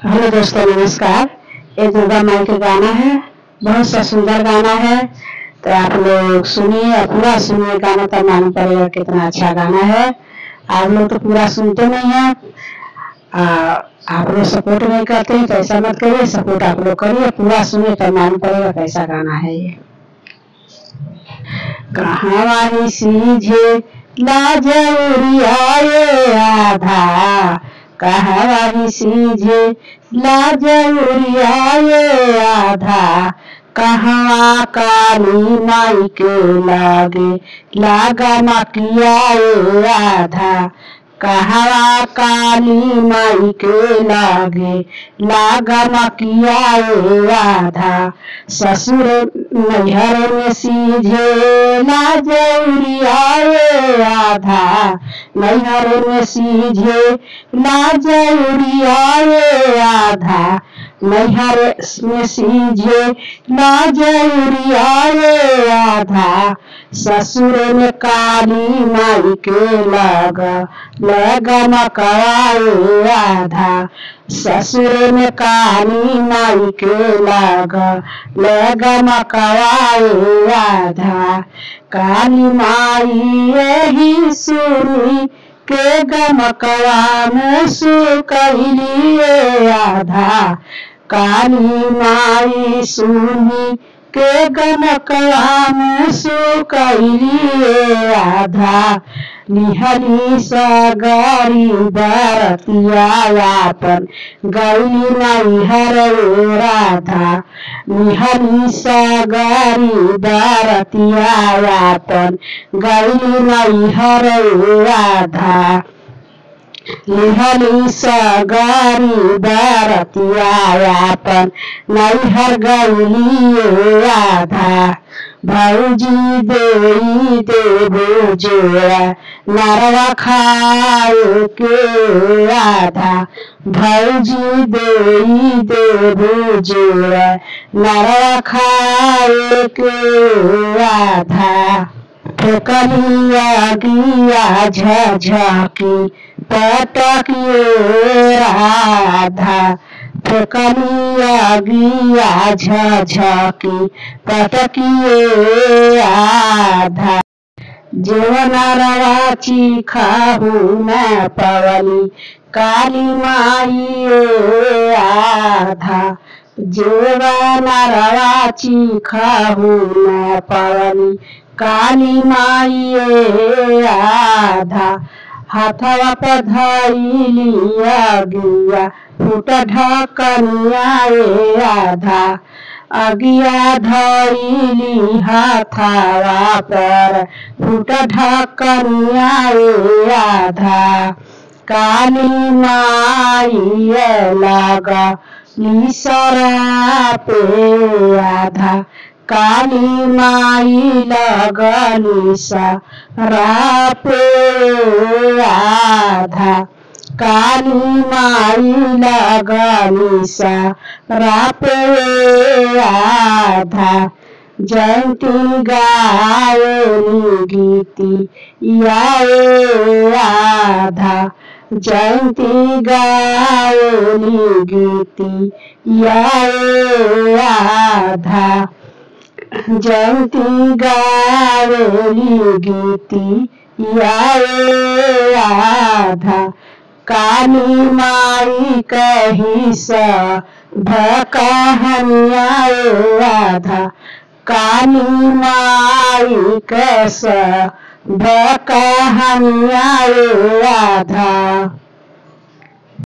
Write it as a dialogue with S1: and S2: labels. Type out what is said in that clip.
S1: Hello दोस्तों, नमस्कार। ये दुर्गा माई का गाना है, बहुत सा सुंदर गाना है। तो आप लोग सुनिए और पूरा सुनिए गाना, तब मालूम पड़ेगा कितना अच्छा गाना है। आप लोग तो पूरा सुनते नहीं हैं, आप लोग सपोर्ट नहीं करते हैं, तो ऐसा मत करिए। सपोर्ट आप लोग करिए, पूरा सुनिए तब मालूम पड़ेगा कैसा गाना है ये। कहाँ वाली सीझे लाजौरियाए आधा, कहाँ वाली सीझे लाजौरियाए आधा, कहाँ काली माई के लागा मकियाए आधा, कहाँ काली माई के लागा मकियाए आधा। ससुर नैहर में सीझे लाजौरियाए आधा, नैहर में सीझे लाजौरियाए आधा, नैहर में सीझे लाजौरियाए आधा। ससुर में काली माई के लगा मकवाए आधा, ससुर में काली माई के लगा मकवाए आधा। काली माई यही सुनी के गमकवा मुसु कहलिए आधा, काली माई सुनी के गमकवा मुसु कहलिए आधा। निहली सगारी बरतियापन गई नैहर राधा, निहली सगारी बरतियापन गई नैहर राधा। निहली सगारी बरतियापन नैहर गई आधा। भौजी देई देबो जोड़ा नरवा खाए के आधा, भौजी देई देबो जोड़ा नरवा खाए के आधा। फेकलिया गिया झझकी पटकिए राधा, फेकलिया गिया झझकी पटकिए आधा। जेवनरवा खाहू न पवली काली माई आधा, जेवनरवा खाहू न पवली काली माई आधा। हाथवा पर धइलिया गिया फूट ढकनिया आधा, अगिया धइली हाथवा पर फूट ढकनिया आधा। काली माई लगा निसरा पे आधा, काली माई लगनी सरा पे आधा, काली माई लगनी सरा पे आधा। जयंती गायनी गीती याए आधा, जयंती गायनी गीती याए आधा, जयंती गायनी गीती याए आधा। काली माई कही कहानिया आधा, काली माई कैसा कहानिया आधा।